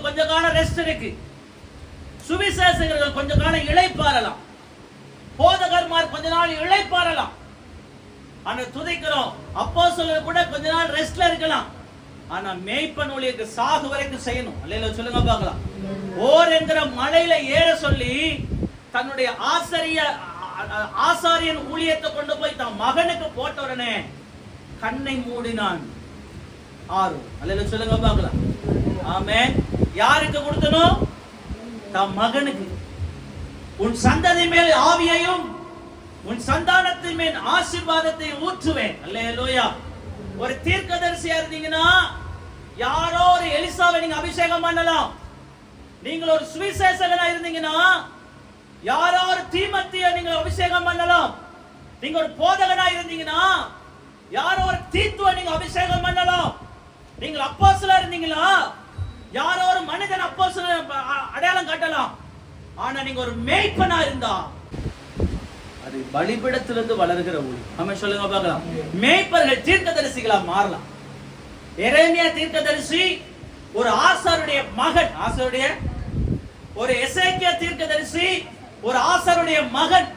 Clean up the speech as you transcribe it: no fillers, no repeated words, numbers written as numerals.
கொஞ்ச காலம் ரெஸ்ட் இருக்கு. சுவிசேஷகர்கள் கொஞ்ச காலம் இளைப்பாறலாம். போதகர்மார் கொஞ்ச நாள் இளைப்பாறலாம். ஆனா துதிக்கிறோம். அப்போஸ்தலர் கூட கொஞ்ச நாள் ரெஸ்ட்ல இருக்கலாம். ஆனா மேய்ப்பன் ஊழியத்தை சாகு வரைக்கும் செய்யணும். அல்லேலூயா சொல்லுங்க பார்க்கலாம். ஓர் என்கிற மலையில ஏற சொல்லி தன்னுடைய ஆசாரியன் ஊழியத்தை கொண்டு போய் தன் மகனுக்கு போட்ட உடனே கண்ணை மூடினான். ஆறு. அல்லேலூயா சொல்லுங்க பார்க்கலாம். ஆமென். யாருக்கு கொடுத்தனும்? தன் மகனுக்கு. உன் சந்ததி மேல் ஆவியையும் உன் சந்தானத்தின் மேல் ஆசீர்வாதத்தை ஊற்றுவேன். அல்லேலூயா. ஒரு தீர்க்கதரிசியா இருந்தீங்கன்னா யாரோ ஒரு எலிசாவை நீங்க அபிஷேகம் பண்ணலாம். நீங்கள் ஒரு சுவிசேஷகனா இருந்தீங்கன்னா யாரோ ஒரு தீமோத்தேயுவை நீங்க அபிஷேகம் பண்ணலாம். நீங்க ஒரு போதகனா இருந்தீங்கன்னா யாரோ ஒரு தீத்துவை நீங்க அபிஷேகம் பண்ணலாம். நீங்கள் அப்போஸ்தலரா இருந்தீங்களா யாரோ ஒரு மனிதன் அப்போஸ்தலர் அடையாளம் காட்டலாம். ஆனா நீங்க ஒரு மேய்ப்பனா இருந்தா அது பலிபீடத்திலிருந்து வளர்கிற ஊழியம். நம்ம சொல்லுங்க பார்க்கலாம். மேய்ப்பர்கள் தீர்க்கதரிசிகளா மாறலாம். எரேமியா தீர்க்கதரிசி ஒரு ஆசாருடைய மகன். ஒரு எசேக்கியா தீர்க்கதரிசி ஒரு ஆசாருடைய மகன்.